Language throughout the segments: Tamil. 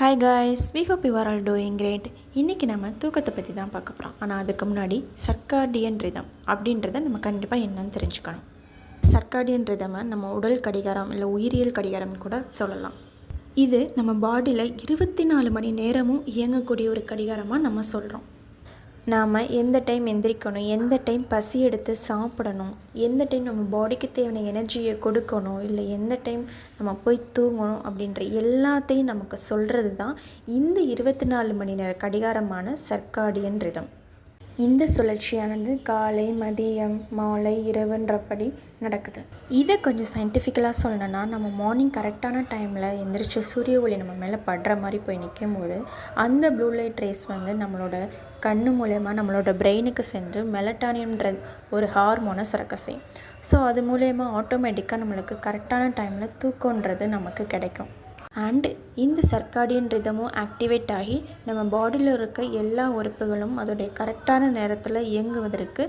Hi guys, we hope you are all doing great. இன்றைக்கி நம்ம தூக்கத்தை பற்றி தான் பார்க்க போகிறோம். ஆனால் அதுக்கு முன்னாடி சர்க்காடியன் ரிதம் அப்படின்றத நம்ம கண்டிப்பாக என்னன்னு தெரிஞ்சுக்கணும். சர்க்காடியன் ரிதமை நம்ம உடல் கடிகாரம் இல்லை உயிரியல் கடிகாரம்னு கூட சொல்லலாம். இது நம்ம பாடியில் 24 மணி நேரமும் இயங்கக்கூடிய ஒரு கடிகாரமாக நம்ம சொல்கிறோம். நாம் எந்த டைம் எந்திரிக்கணும், எந்த டைம் பசி எடுத்து சாப்பிடணும், எந்த டைம் நம்ம பாடிக்கு தேவையான எனர்ஜியை கொடுக்கணும், இல்லை எந்த டைம் நம்ம போய் தூங்கணும் அப்படின்ற எல்லாத்தையும் நமக்கு சொல்கிறது தான் இந்த 24 மணி நேர கடிகாரமான சர்க்காடியன் ரிதம். இந்த சுழற்சியானது காலை, மதியம், மாலை, இரவுன்றபடி நடக்குது. இதை கொஞ்சம் சயின்டிஃபிக்கலாக சொல்லணும்னா, நம்ம மார்னிங் கரெக்டான டைமில் எந்திரிச்சு சூரிய ஒளி நம்ம மேலே படுற மாதிரி போய் நிற்கும் போது அந்த ப்ளூ லைட் ரேஸ் நம்மளோட கண்ணு மூலயமா நம்மளோட பிரெயினுக்கு சென்று மெலட்டானியம்ன்ற ஒரு ஹார்மோனை சுரக்க செய்யும். ஸோ அது மூலயமா ஆட்டோமேட்டிக்காக நம்மளுக்கு கரெக்டான டைமில் தூக்கன்றது நமக்கு கிடைக்கும். அண்ட் இந்த சர்க்காடியன் ரிதமும் ஆக்டிவேட் ஆகி நம்ம பாடியில் இருக்க எல்லா உறுப்புகளும் அதோடைய கரெக்டான நேரத்தில் இயங்குவதற்கு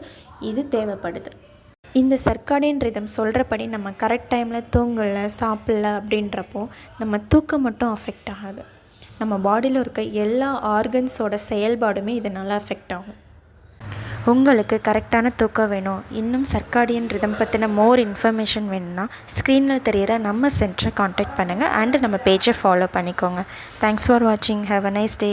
இது தேவைப்படுது. இந்த சர்க்காடியன் ரிதம் சொல்கிறபடி நம்ம கரெக்ட் டைமில் தூங்கலை, சாப்பிடல அப்படின்றப்போ நம்ம தூக்கம் மட்டும் அஃபெக்ட் ஆகாது, நம்ம பாடியில் இருக்க எல்லா ஆர்கன்ஸோட செயல்பாடுமே இதனால் அஃபெக்ட் ஆகும். உங்களுக்கு கரெக்டான தூக்கம் வேணும், இன்னும் சர்க்காடியன் ரிதம் பற்றின மோர் இன்ஃபர்மேஷன் வேணும்னா ஸ்க்ரீனில் தெரிகிற நம்ம சென்டரை காண்டாக்ட் பண்ணுங்கள் அண்டு நம்ம பேஜை ஃபாலோ பண்ணிக்கோங்க. தேங்க்ஸ் ஃபார் வாட்சிங். Have a nice day.